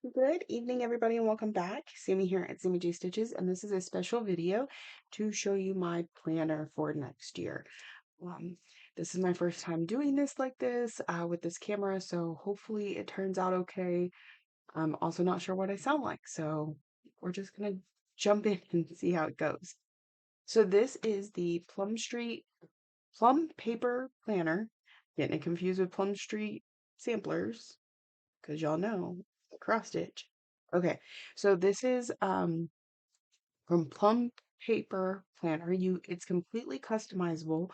Good evening, everybody, and welcome back. Sammy here at Sammy J Stitches, and this is a special video to show you my planner for next year. Um, this is my first time doing this like this with this camera, so hopefully it turns out okay. I'm also not sure what I sound like, so we're just gonna jump in and see how it goes. So this is the Plum Street Plum Paper Planner. Getting it confused with Plum Street Samplers because y'all know cross stitch. Okay, so this is from Plum Paper Planner. It's completely customizable.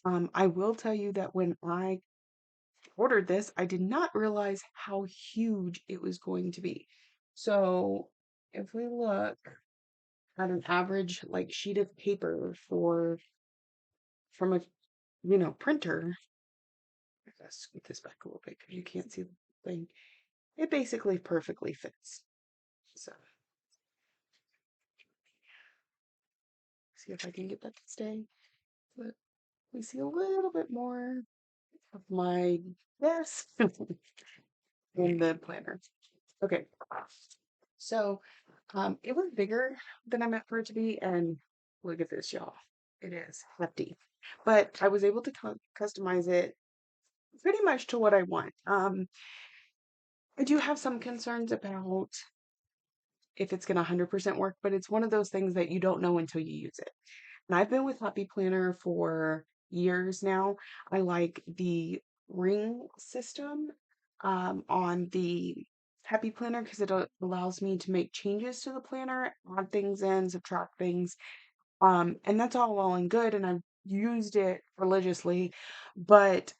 I will tell you that when I ordered this, I did not realize how huge it was going to be. So if we look at an average like sheet of paper for from a printer, I gotta scoot this back a little bit because you can't see the thing. It basically perfectly fits. So see if I can get that to stay. But we see a little bit more of my desk in the planner. Okay, so it was bigger than I meant for it to be, and look at this, y'all. It is hefty, but I was able to customize it pretty much to what I want. I do have some concerns about if it's going to 100% work, but it's one of those things that you don't know until you use it. And I've been with Happy Planner for years now. I like the ring system on the Happy Planner because it allows me to make changes to the planner, add things in, subtract things. And that's all well and good. And I've used it religiously, but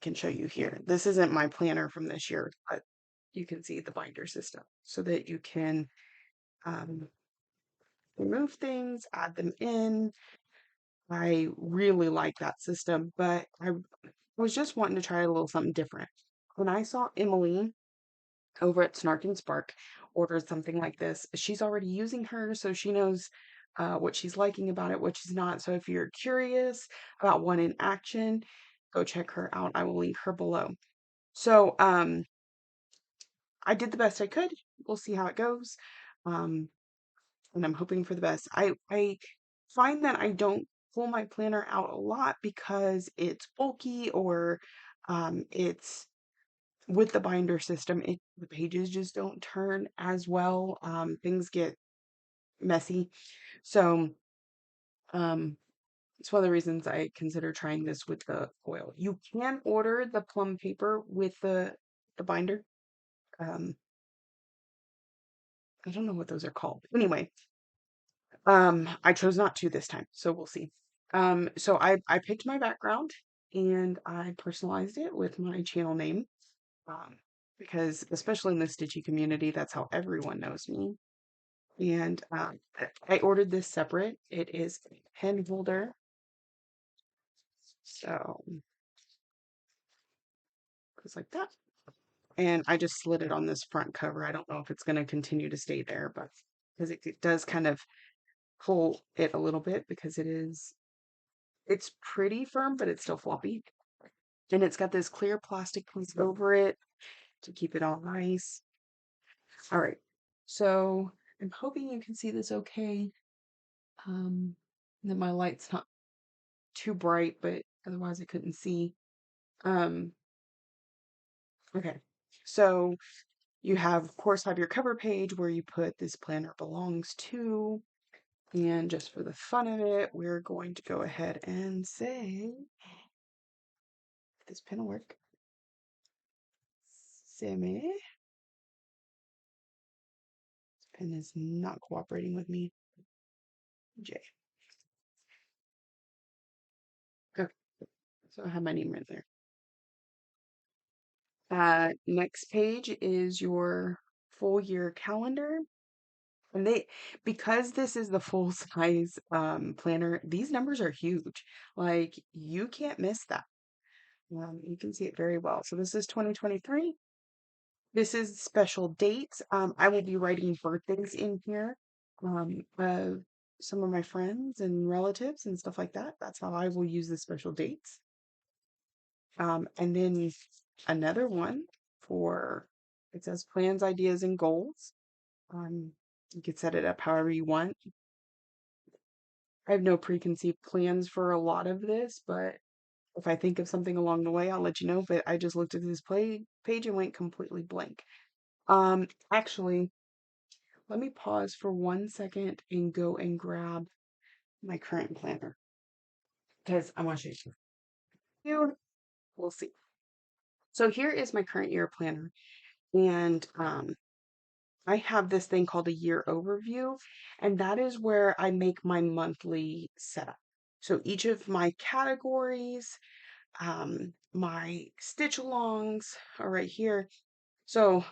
can show you here. This isn't my planner from this year, but you can see the binder system so that you can um, remove things, add them in. I really like that system, but I was just wanting to try a little something different. When I saw Emily over at Snark and Spark order something like this, she's already using her, so she knows what she's liking about it, what she's not. So if you're curious about one in action, go check her out. I will link her below. So I did the best I could. We'll see how it goes. Um, and I'm hoping for the best. I find that I don't pull my planner out a lot because it's bulky or it's with the binder system, the pages just don't turn as well. Things get messy. So it's one of the reasons I consider trying this with the foil. You can order the plum paper with the binder. Um, I don't know what those are called. Anyway, I chose not to this time, so we'll see. So I picked my background and I personalized it with my channel name. Um, because especially in the stitchy community, that's how everyone knows me. And I ordered this separate. It is a pen holder. So goes like that. And I just slid it on this front cover. I don't know if it's going to continue to stay there, but because it does kind of pull it a little bit because it's pretty firm, but it's still floppy. And it's got this clear plastic piece over it to keep it all nice. All right. So I'm hoping you can see this okay. That my light's not too bright, but otherwise I couldn't see. Um, okay. So you of course, have your cover page where you put this planner belongs to. And just for the fun of it, we're going to go ahead and say, if this pen will work, Sammy. This pen is not cooperating with me. J. Okay. So I have my name right there. Next page is your full year calendar. And because this is the full size planner, these numbers are huge. Like you can't miss that. You can see it very well. So this is 2023. This is special dates. I will be writing birthdays in here. Of some of my friends and relatives and stuff like that. That's how I will use the special dates. And then another one for It says plans, ideas, and goals. You can set it up however you want. I have no preconceived plans for a lot of this, but if I think of something along the way, I'll let you know. But I just looked at this page and went completely blank. Actually, let me pause for 1 second and go and grab my current planner because I want to show you. We'll see. So here is my current year planner, and I have this thing called a year overview, and that is where I make my monthly setup. So each of my categories, my stitch alongs are right here. So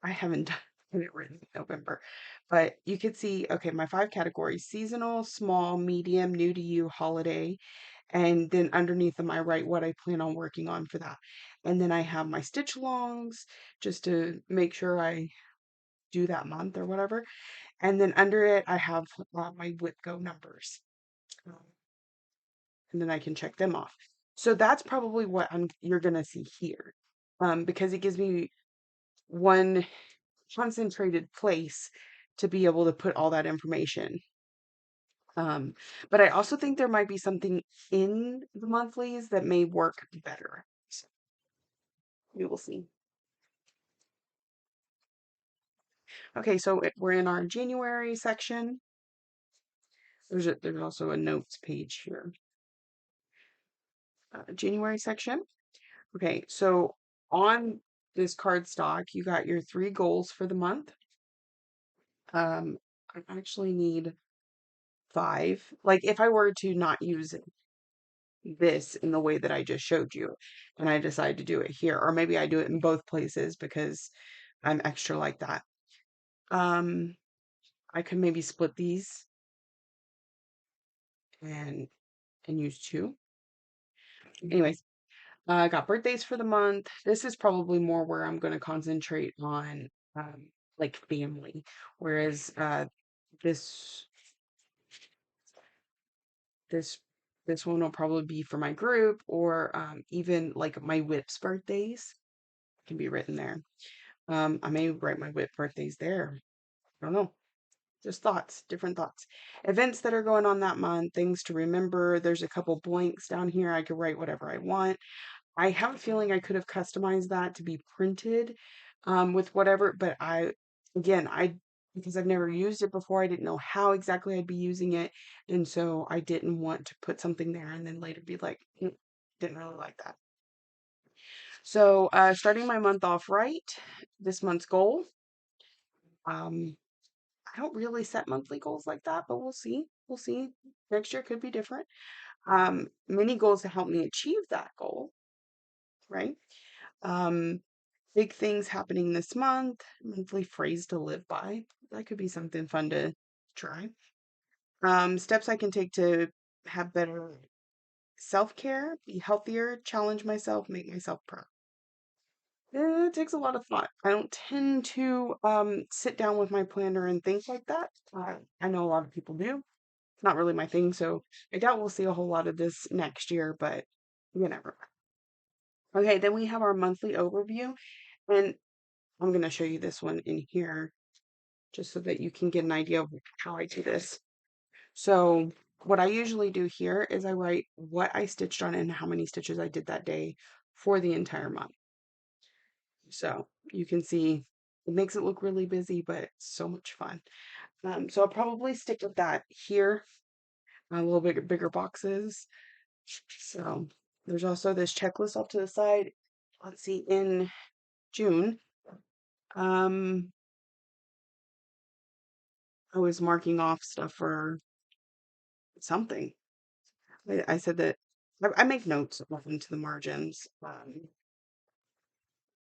I haven't done it written in November, but you could see, okay, my 5 categories: seasonal, small, medium, new to you, holiday. And then underneath them, I write what I plan on working on for that. And then I have my stitch alongs just to make sure I do that month or whatever. And then under it, I have my whip go numbers. Um, and then I can check them off. So that's probably what you're gonna see here, because it gives me one concentrated place to be able to put all that information. But I also think there might be something in the monthlies that may work better. So we will see. Okay, so we're in our January section. There's also a notes page here. January section. Okay, so on this card stock, you got your 3 goals for the month. I actually need 5. Like if I were to not use this in the way that I just showed you, and I decide to do it here, or maybe I do it in both places because I'm extra like that. I could maybe split these and use 2. Anyways, I got birthdays for the month. This is probably more where I'm going to concentrate on like family, whereas this this this one will probably be for my group, or even like my whip's birthdays can be written there. I may write my whip birthdays there. I don't know. Just thoughts, different thoughts. Events that are going on that month, things to remember. There's a couple blanks down here. I could write whatever I want. I have a feeling I could have customized that to be printed with whatever, but again, because I've never used it before, I didn't know how exactly I'd be using it. And so I didn't want to put something there and then later be like, didn't really like that. So starting my month off right, this month's goal. Um, I don't really set monthly goals like that, but we'll see. We'll see. Next year could be different. Mini goals to help me achieve that goal, right? Um, Big things happening this month, monthly phrase to live by. That could be something fun to try. Steps I can take to have better self-care, be healthier, challenge myself, make myself proud. It takes a lot of thought. I don't tend to sit down with my planner and think like that. I know a lot of people do. It's not really my thing, so I doubt we'll see a whole lot of this next year, but you never know. Okay, then we have our monthly overview, and I'm going to show you this one in here just so that you can get an idea of how I do this. So what I usually do here is I write what I stitched on and how many stitches I did that day for the entire month. So you can see it makes it look really busy, but it's so much fun. So I'll probably stick with that here, a little bit bigger boxes. So there's also this checklist off to the side. Let's see, in June, um, I was marking off stuff for something. I said that I make notes off into the margins.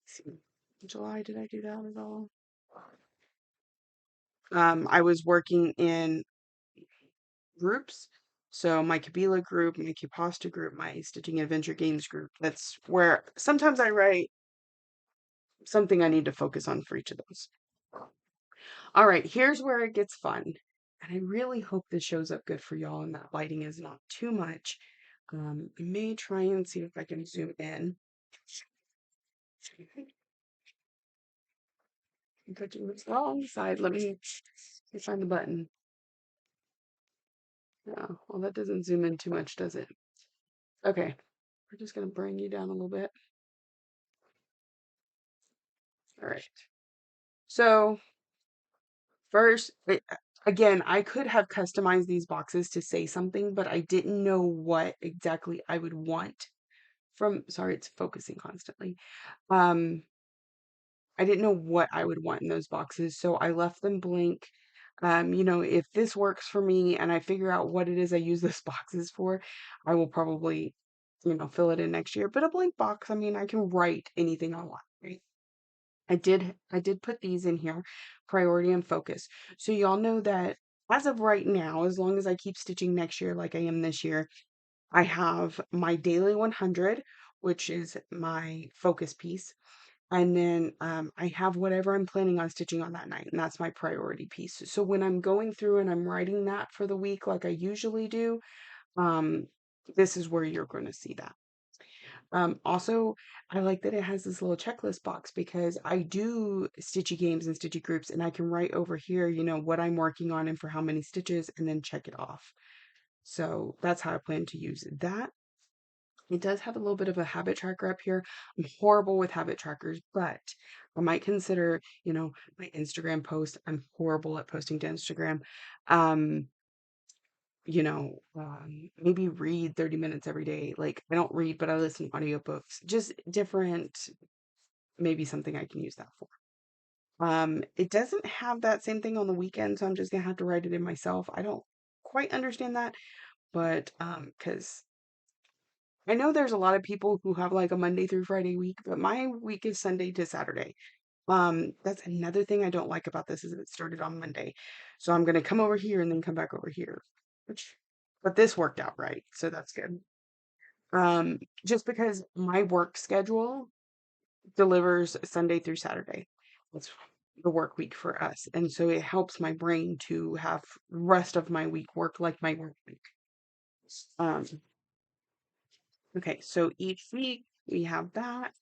See, July, did I do that at all? I was working in groups. So my Kabila group, my Kipasta group, my Stitching Adventure Games group. That's where sometimes I write something I need to focus on for each of those. All right, here's where it gets fun. And I really hope this shows up good for y'all and that lighting is not too much. I may try and see if I can zoom in. I'm touching this wrong side. Let me find the button. Yeah, well, that doesn't zoom in too much, does it? Okay, we're just gonna bring you down a little bit. All right. So first, again, I could have customized these boxes to say something, but I didn't know what exactly I would want from, sorry, it's focusing constantly. Um, I didn't know what I would want in those boxes, so I left them blank. If this works for me and I figure out what it is I use those boxes for, I will probably, fill it in next year. But a blank box, I mean, I can write anything I want, right? I did put these in here, priority and focus. So y'all know that as of right now, as long as I keep stitching next year like I am this year, I have my daily 100, which is my focus piece. And then I have whatever I'm planning on stitching on that night, and that's my priority piece. So when I'm going through and I'm writing that for the week like I usually do, um, this is where you're going to see that. Also, I like that it has this little checklist box because I do stitchy games and stitchy groups, and I can write over here, what I'm working on and for how many stitches, and then check it off. So that's how I plan to use that. It does have a little bit of a habit tracker up here. I'm horrible with habit trackers, but I might consider, my Instagram post. I'm horrible at posting to Instagram. Um, maybe read 30 minutes every day. Like I don't read, but I listen to audiobooks. Just different, maybe something I can use that for. It doesn't have that same thing on the weekend, so I'm just gonna have to write it in myself. I don't quite understand that, but because I know there's a lot of people who have like a Monday through Friday week, but my week is Sunday to Saturday. That's another thing I don't like about this is that it started on Monday. So I'm gonna come over here and then come back over here. Which but this worked out right, so that's good. Just because my work schedule delivers Sunday through Saturday. That's the work week for us. And so it helps my brain to have rest of my week work like my work week. Um, okay, so each week we have that.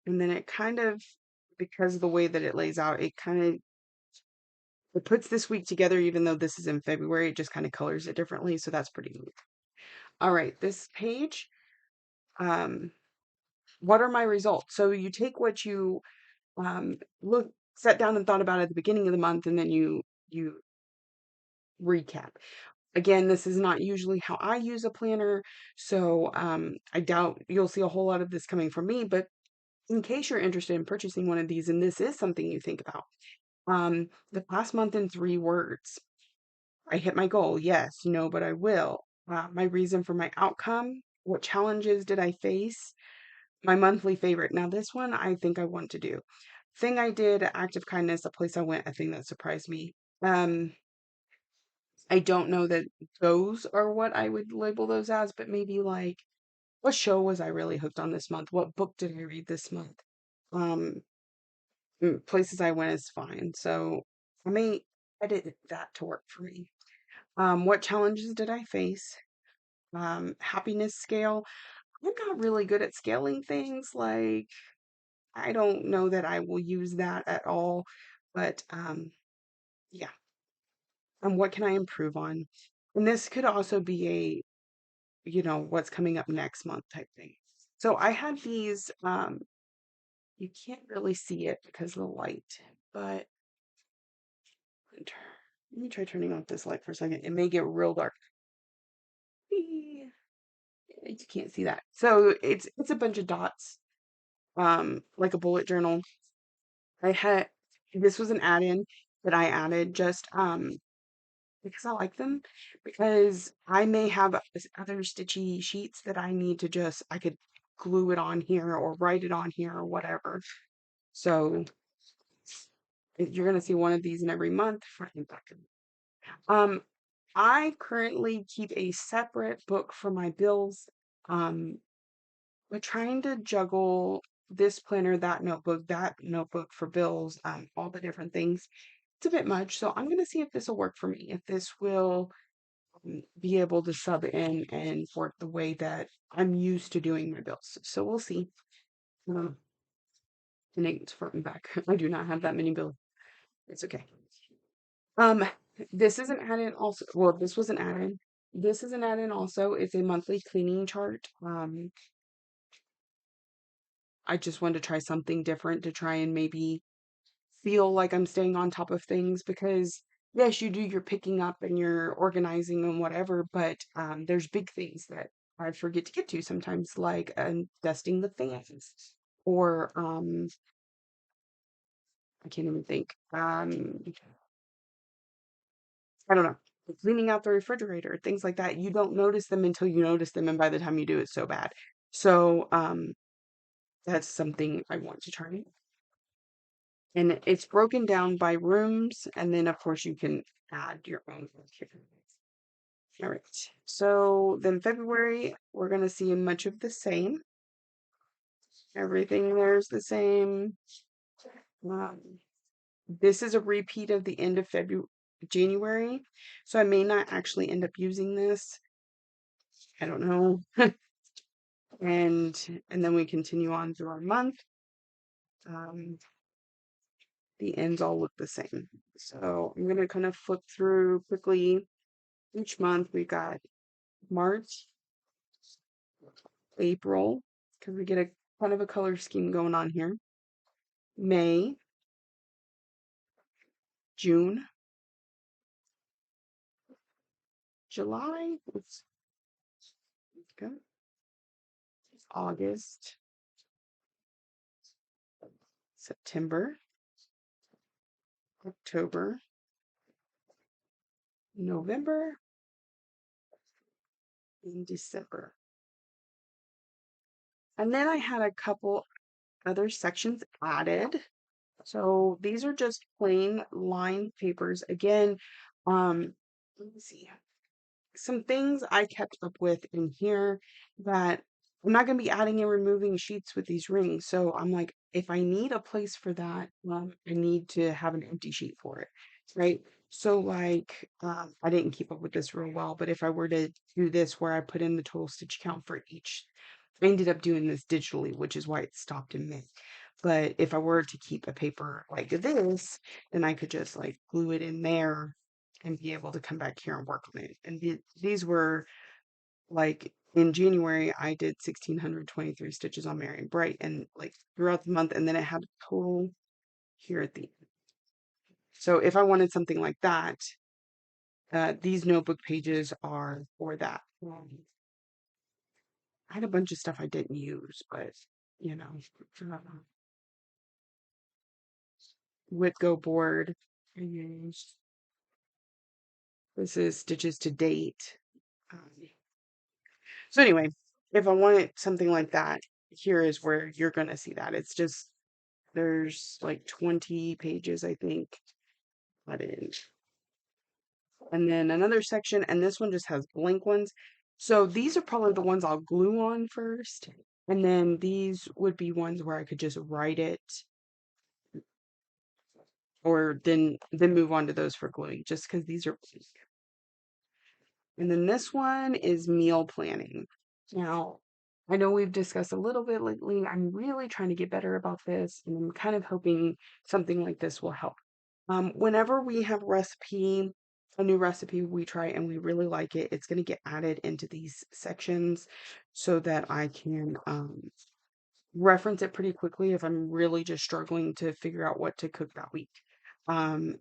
And then it kind of, because of the way that it lays out, it puts this week together, even though this is in February, it just kind of colors it differently. So that's pretty neat. All right, this page, um, what are my results? So you take what you look sat down and thought about at the beginning of the month, and then you recap. Again, this is not usually how I use a planner, so I doubt you'll see a whole lot of this coming from me. But in case you're interested in purchasing one of these, and this is something you think about, the past month in 3 words. I hit my goal. Yes, no, but I will. My reason for my outcome. What challenges did I face? My monthly favorite. Now, this one I think I want to do. Thing I did, act of kindness, a place I went, a thing that surprised me. Um, I don't know that those are what I would label those as, but maybe like what show was I really hooked on this month? What book did I read this month? Um, Places I went is fine. So I may edit that to work for me. What challenges did I face? Happiness scale. I'm not really good at scaling things. Like I don't know that I will use that at all. But yeah. And what can I improve on? And this could also be what's coming up next month type thing. So I had these, you can't really see it because of the light, but let me try turning off this light for a second. It may get real dark. Whee! You can't see that. So it's a bunch of dots, like a bullet journal. I had this was an add-in that I added just because I like them, because I may have other stitchy sheets that I need to I could glue it on here or write it on here or whatever. So you're going to see one of these in every month. Front and back. Um, I currently keep a separate book for my bills. Um, we're trying to juggle this planner, that notebook for bills, all the different things. It's a bit much, so I'm going to see if this will work for me. If this will be able to sub in and work the way that I'm used to doing my bills. So we'll see. Um, and it's front back. I do not have that many bills. It's okay. Um, this is an add-in also. Well, this was an add-in. This is an add-in also. It's a monthly cleaning chart. I just wanted to try something different to try and maybe feel like I'm staying on top of things because yes, you do your picking up and your organizing and whatever, but there's big things that I forget to get to sometimes, like dusting the fans or I can't even think. I don't know, cleaning out the refrigerator, things like that. You don't notice them until you notice them, and by the time you do, it's so bad. So that's something I want to try. And it's broken down by rooms, and then of course you can add your own here. All right. So then February, we're gonna see much of the same. Everything there's the same. Um, this is a repeat of the end of February, January. So I may not actually end up using this. I don't know. And then we continue on through our month. Um, the ends all look the same. So I'm gonna kind of flip through quickly. Each month we got March, April, because we get a kind of a color scheme going on here. May, June, July, let's go, August, September, October, November, and December. And then I had a couple other sections added. So these are just plain lined papers. Again, let me see. Some things I kept up with in here that I'm not going to be adding and removing sheets with these rings. So I'm like, if I need a place for that, I need to have an empty sheet for it, right? So like, I didn't keep up with this real well, but if I were to do this where I put in the total stitch count for each, I ended up doing this digitally, which is why it stopped in mid. But if I were to keep a paper like this, then I could just like glue it in there and be able to come back here and work on it. And these were like in January, I did 1,623 stitches on Merry and Bright and like throughout the month. And then it had a total here at the end. So if I wanted something like that, these notebook pages are for that. I had a bunch of stuff I didn't use, but you know, uh, Whitgo board I used. This is stitches to date. Um, So anyway, if I wanted something like that, here is where you're gonna see that. It's just there's like 20 pages, I think, but in. And then another section, and this one just has blank ones. So these are probably the ones I'll glue on first. And then these would be ones where I could just write it or then move on to those for gluing, just because these are blank. And then this one is meal planning. Now, I know we've discussed a little bit lately. I'm really trying to get better about this, and I'm kind of hoping something like this will help. Whenever we have a new recipe we try and we really like it, it's going to get added into these sections so that I can reference it pretty quickly if I'm really just struggling to figure out what to cook that week.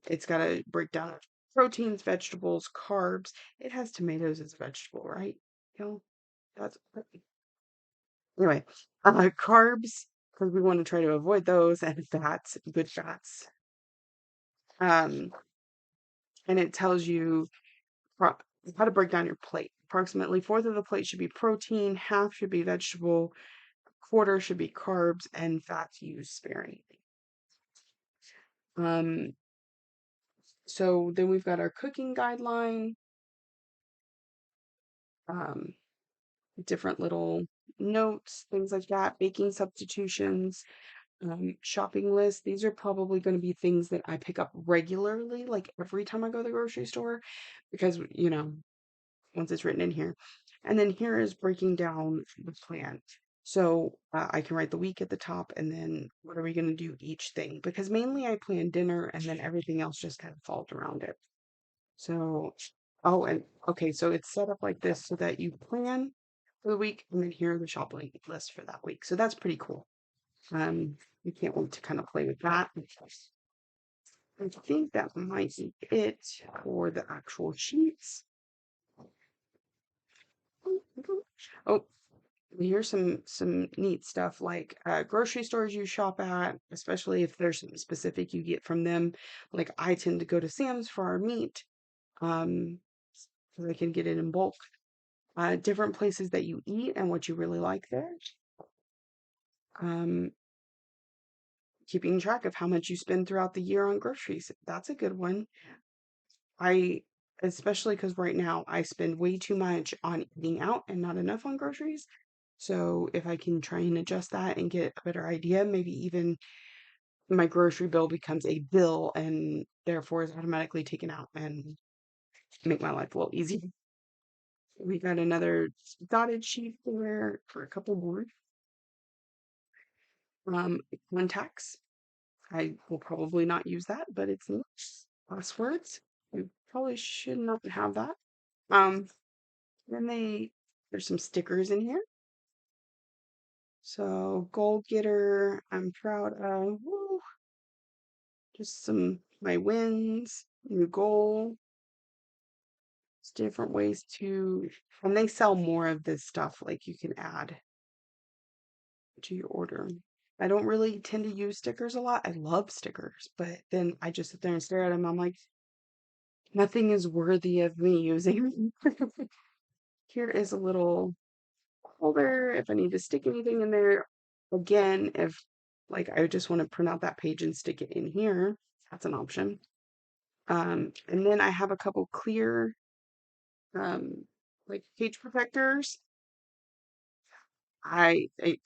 It's got a breakdown of proteins, vegetables, carbs. It has tomatoes as a vegetable, right? You know, that's anyway. Carbs because we want to try to avoid those, and fats, good fats. Um, and it tells you pro- how to break down your plate. Approximately fourth of the plate should be protein, half should be vegetable, quarter should be carbs, and fats used sparingly. Um, so then we've got our cooking guideline, um, different little notes, things like that, baking substitutions, shopping lists. These are probably going to be things that I pick up regularly, like every time I go to the grocery store, because, you know, once it's written in here. And then here is breaking down the plan. So I can write the week at the top and then what are we going to do each thing? Because mainly I plan dinner and then everything else just kind of falls around it. So, oh, and okay, so it's set up like this so that you plan for the week and then here are the shopping list for that week. So that's pretty cool. We can't wait to kind of play with that. I think that might be it for the actual sheets. Oh, here's some neat stuff like grocery stores you shop at, especially if there's something specific you get from them. Like I tend to go to Sam's for our meat, um, so I can get it in bulk. Different places that you eat and what you really like there. Um, keeping track of how much you spend throughout the year on groceries. That's a good one. I especially because right now I spend way too much on eating out and not enough on groceries. So if I can try and adjust that and get a better idea, maybe even my grocery bill becomes a bill and therefore is automatically taken out and make my life a little easier. We got another dotted sheet there for a couple more. Contacts. I will probably not use that, but it's neat. Passwords. You probably should not have that. Um, then there's some stickers in here. So goal getter, I'm proud of. Woo, just some my wins, new goal. It's different ways to, and they sell more of this stuff like you can add to your order. I don't really tend to use stickers a lot. I love stickers, but then I just sit there and stare at them. I'm like, nothing is worthy of me using. Here is a little holder if I need to stick anything in there. Again, if like I just want to print out that page and stick it in here, that's an option. And then I have a couple clear like page protectors.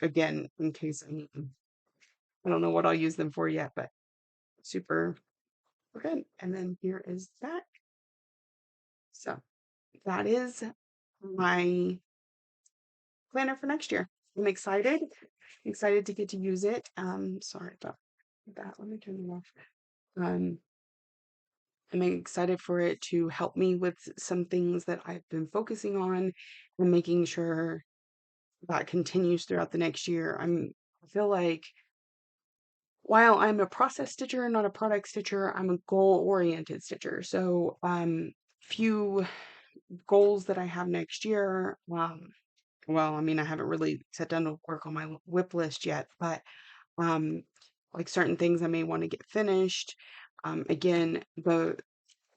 Again, in case I need them. I don't know what I'll use them for yet, but super good. And then here is that. So that is my planner for next year. I'm excited to get to use it. Sorry about that. Let me turn it off. Um, I'm excited for it to help me with some things that I've been focusing on and making sure that continues throughout the next year. I feel like while I'm a process stitcher, not a product stitcher, I'm a goal-oriented stitcher. So, few goals that I have next year. Well, I mean, I haven't really sat down to work on my whip list yet, but um, like certain things I may want to get finished. Again,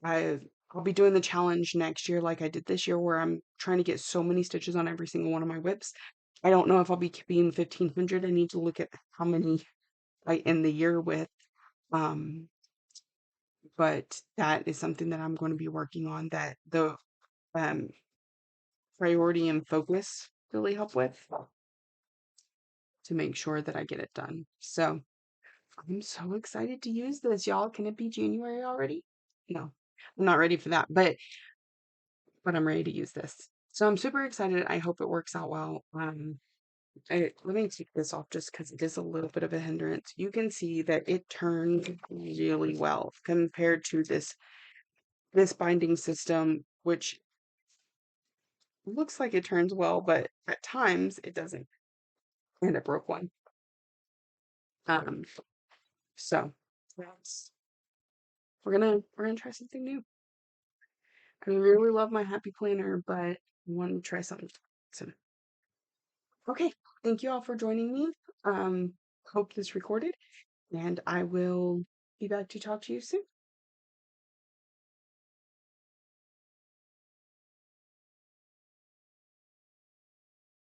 I I'll be doing the challenge next year like I did this year where I'm trying to get so many stitches on every single one of my whips. I don't know if I'll be keeping 1500. I need to look at how many I end the year with. Um, but that is something that I'm going to be working on that the um priority and focus really help with to make sure that I get it done. So I'm so excited to use this, y'all. Can it be January already? No, I'm not ready for that, but I'm ready to use this. So I'm super excited. I hope it works out well. Let me take this off just because it is a little bit of a hindrance. You can see that it turned really well compared to this binding system, which looks like it turns well, but at times it doesn't. And it broke one. Um, so that's we're gonna try something new. I really love my happy planner, but I want to try something. So okay, thank you all for joining me. Hope this recorded, and I will be back to talk to you soon.